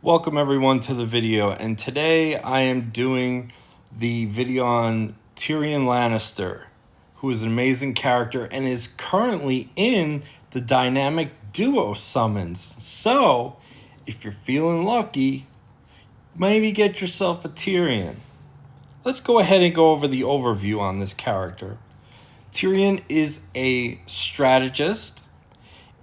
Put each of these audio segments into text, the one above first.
Welcome everyone to the video, and today I am doing the video on Tyrion Lannister, who is an amazing character and is currently in the dynamic duo summons. So, if you're feeling lucky, maybe get yourself a Tyrion. Let's go ahead and go over the overview on this character. Tyrion is a strategist,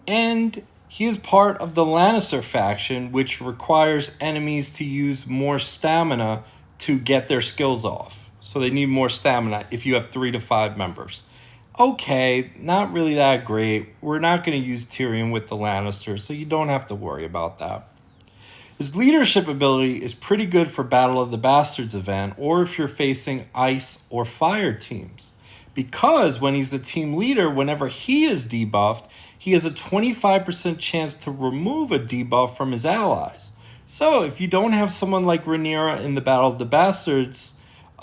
and he is part of the Lannister faction, which requires enemies to use more stamina to get their skills off. So they need more stamina if you have 3 to 5 members. Okay, not really that great. We're not going to use Tyrion with the Lannisters, so you don't have to worry about that. His leadership ability is pretty good for Battle of the Bastards event, or if you're facing ice or fire teams. Because when he's the team leader, whenever he is debuffed, he has a 25% chance to remove a debuff from his allies. So if you don't have someone like Rhaenyra in the Battle of the Bastards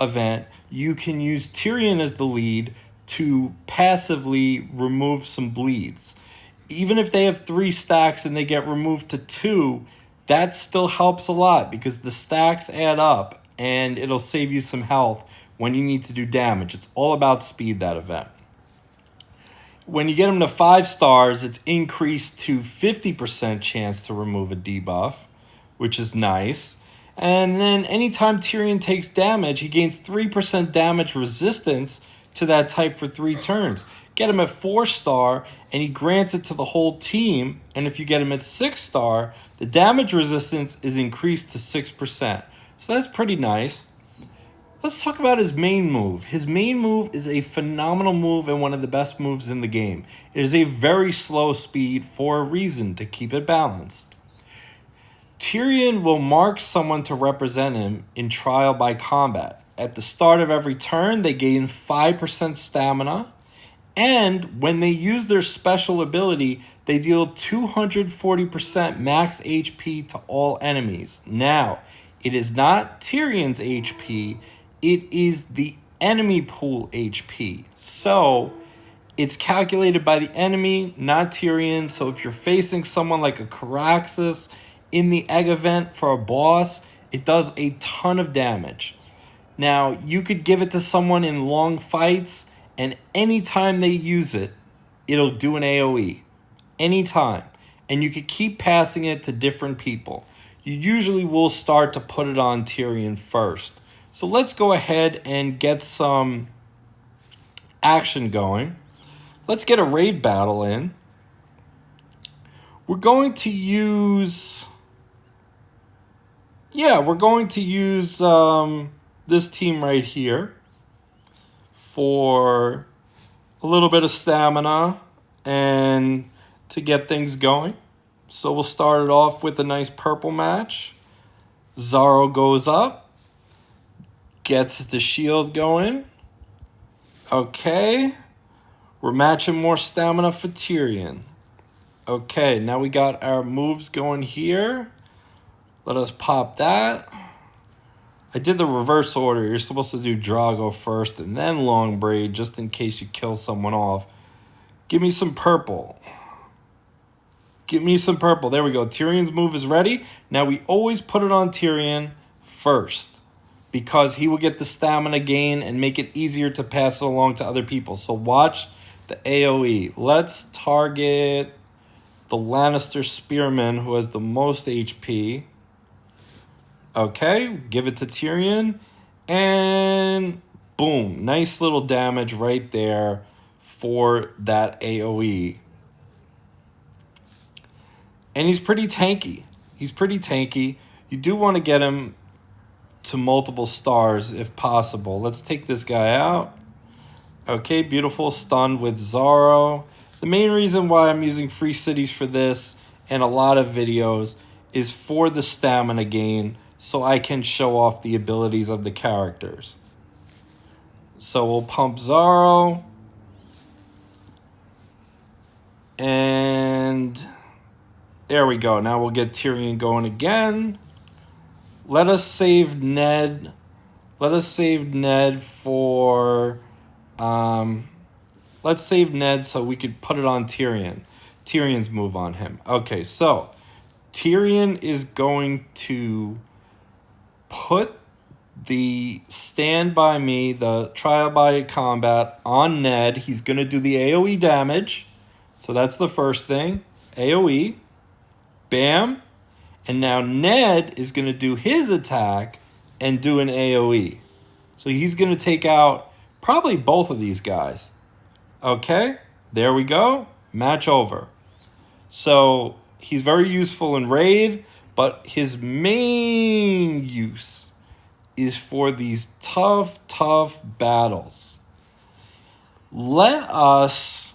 event, you can use Tyrion as the lead to passively remove some bleeds. Even if they have 3 stacks and they get removed to 2, that still helps a lot because the stacks add up and it'll save you some health when you need to do damage. It's all about speed, that event. When you get them to 5 stars, it's increased to 50% chance to remove a debuff, which is nice. And then anytime Tyrion takes damage, he gains 3% damage resistance to that type for 3 turns. Get him at 4 star, and he grants it to the whole team. And if you get him at 6 star, the damage resistance is increased to 6%. So that's pretty nice. Let's talk about his main move. His main move is a phenomenal move and one of the best moves in the game. It is a very slow speed for a reason, to keep it balanced. Tyrion will mark someone to represent him in trial by combat. At the start of every turn, they gain 5% stamina, and when they use their special ability, they deal 240% max HP to all enemies. Now, it is not Tyrion's HP, it is the enemy pool HP. So, it's calculated by the enemy, not Tyrion. So if you're facing someone like a Caraxes in the egg event for a boss, it does a ton of damage. Now, you could give it to someone in long fights, and anytime they use it, it'll do an AoE. Anytime. And you could keep passing it to different people. You usually will start to put it on Tyrion first. So let's go ahead and get some action going. Let's get a raid battle in. We're going to use... this team right here for a little bit of stamina and to get things going. So we'll start it off with a nice purple match. Zaro goes up. Gets the shield going. Okay. We're matching more stamina for Tyrion. Okay, now we got our moves going here. Let us pop that. I did the reverse order. You're supposed to do Drago first and then Long Braid just in case you kill someone off. Give me some purple. Give me some purple. There we go. Tyrion's move is ready. Now we always put it on Tyrion first, because he will get the stamina gain and make it easier to pass it along to other people. So watch the AoE. Let's target the Lannister Spearman, who has the most HP. Okay, give it to Tyrion. And boom, nice little damage right there for that AoE. And he's pretty tanky. You do want to get him to multiple stars if possible. Let's take this guy out. Okay, beautiful. Stunned with Zaro. The main reason why I'm using free cities for this and a lot of videos is for the stamina gain, so I can show off the abilities of the characters. So we'll pump Zaro. And there we go. Now we'll get Tyrion going again. Let us save Ned. Let's save Ned so we could put it on Tyrion. Tyrion's move on him. Okay, so Tyrion is going to put the Stand By Me, the Trial by Combat on Ned. He's going to do the AoE damage. So that's the first thing. AoE. Bam. And now Ned is going to do his attack and do an AoE. So he's going to take out probably both of these guys. Okay, there we go. Match over. So he's very useful in raid, but his main use is for these tough battles. Let us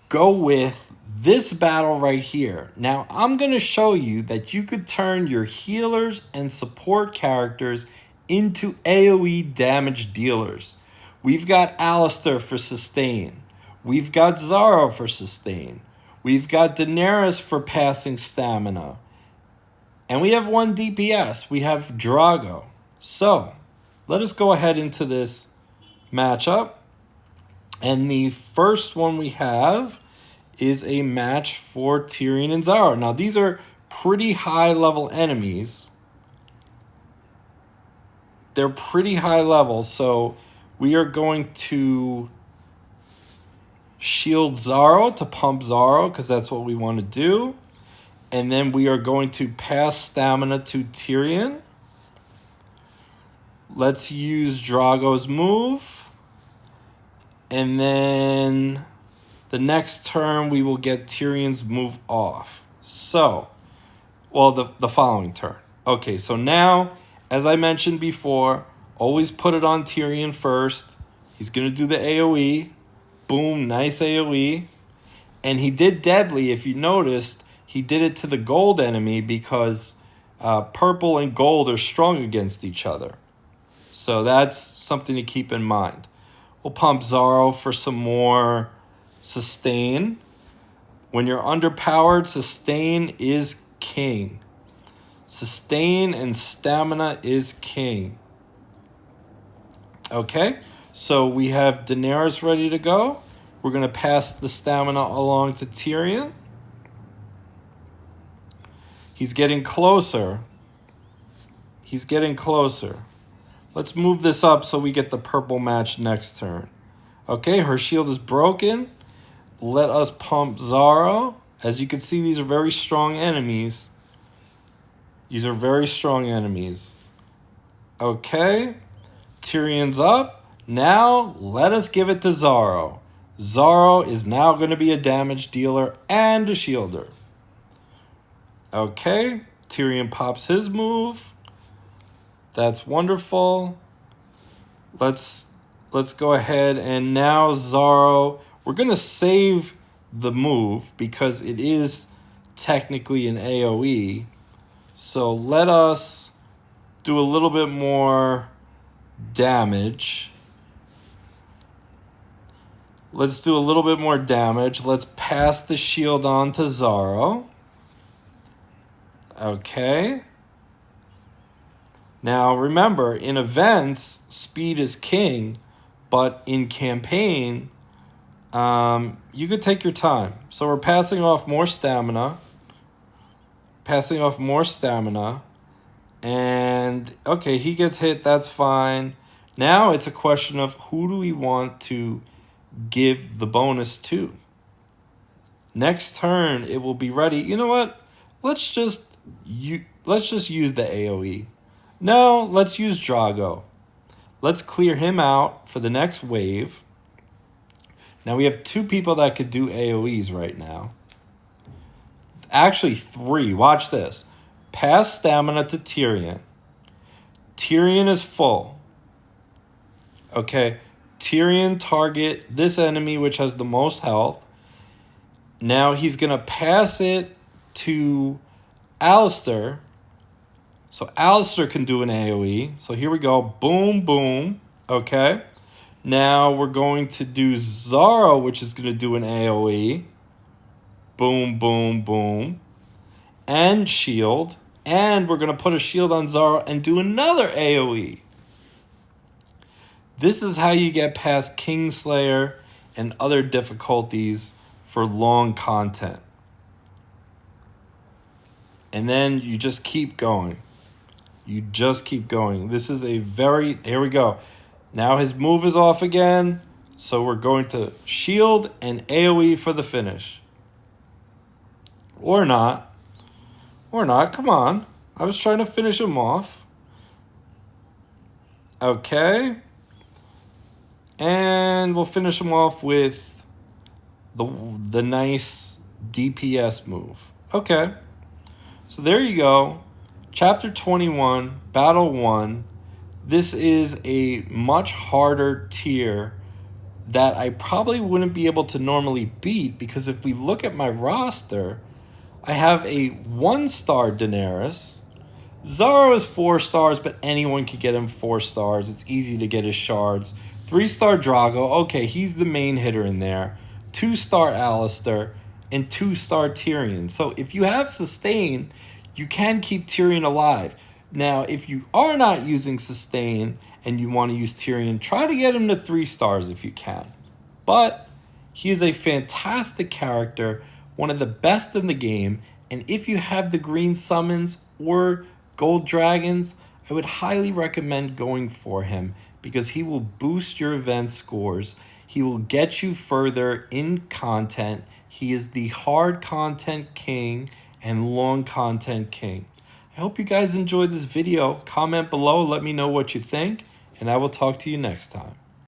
go with this battle right here. Now, I'm going to show you that you could turn your healers and support characters into AoE damage dealers. We've got Lannister for sustain. We've got Xaro for sustain. We've got Daenerys for passing stamina. And we have one DPS. We have Drago. So, let us go ahead into this matchup. And the first one we have is a match for Tyrion and Xaro. Now, these are pretty high level enemies. They're pretty high level, so we are going to shield Xaro to pump Xaro, because that's what we want to do. And then we are going to pass stamina to Tyrion. Let's use Drago's move. And then the next turn, we will get Tyrion's move off. So, well, the following turn. Okay, so now, as I mentioned before, always put it on Tyrion first. He's going to do the AoE. Boom, nice AoE. And he did deadly, if you noticed, he did it to the gold enemy because purple and gold are strong against each other. So that's something to keep in mind. We'll pump Xaro for some more sustain. When you're underpowered, sustain is king. Sustain and stamina is king. Okay, so we have Daenerys ready to go. We're going to pass the stamina along to Tyrion. He's getting closer. He's getting closer. Let's move this up so we get the purple match next turn. Okay, her shield is broken. Let us pump Xaro. As you can see, these are very strong enemies. These are very strong enemies. Okay, Tyrion's up. Now, let us give it to Xaro. Xaro is now going to be a damage dealer and a shielder. Okay, Tyrion pops his move. That's wonderful. Let's go ahead and now Xaro. We're going to save the move because it is technically an AoE. So let us do a little bit more damage. Let's do a little bit more damage. Let's pass the shield on to Xaro. Okay. Now remember, in events, speed is king, but in campaign, you could take your time. So we're passing off more stamina. And, okay, he gets hit, that's fine. Now it's a question of who do we want to give the bonus to. Next turn, it will be ready. You know what? Let's just use the AoE. No, let's use Drago. Let's clear him out for the next wave. Now we have 2 people that could do AoEs right now. Actually 3. Watch this. Pass stamina to Tyrion. Tyrion is full. Okay. Tyrion target this enemy which has the most health. Now he's going to pass it to Lannister. So Lannister can do an AoE. So here we go. Boom, boom. Okay. Now we're going to do Xaro, which is going to do an AoE. Boom, boom, boom. And shield. And we're going to put a shield on Xaro and do another AoE. This is how you get past Kingslayer and other difficulties for long content. And then you just keep going. You just keep going. This is a very... Here we go. Now his move is off again. So we're going to shield and AoE for the finish. Or not. Or not. Come on. I was trying to finish him off. Okay. And we'll finish him off with the nice DPS move. Okay. So there you go. Chapter 21, Battle 1. This is a much harder tier that I probably wouldn't be able to normally beat, because if we look at my roster, I have a 1-star Daenerys. Zoro is 4 stars, but anyone can get him 4 stars. It's easy to get his shards. 3-star Drago. Okay, he's the main hitter in there. 2-star Lannister and 2-star Tyrion. So if you have sustain, you can keep Tyrion alive. Now, if you are not using sustain and you want to use Tyrion, try to get him to 3 stars if you can. But he is a fantastic character, one of the best in the game, and if you have the green summons or gold dragons, I would highly recommend going for him, because he will boost your event scores. He will get you further in content. He is the hard content king and long content king. I hope you guys enjoyed this video. Comment below, let me know what you think, and I will talk to you next time.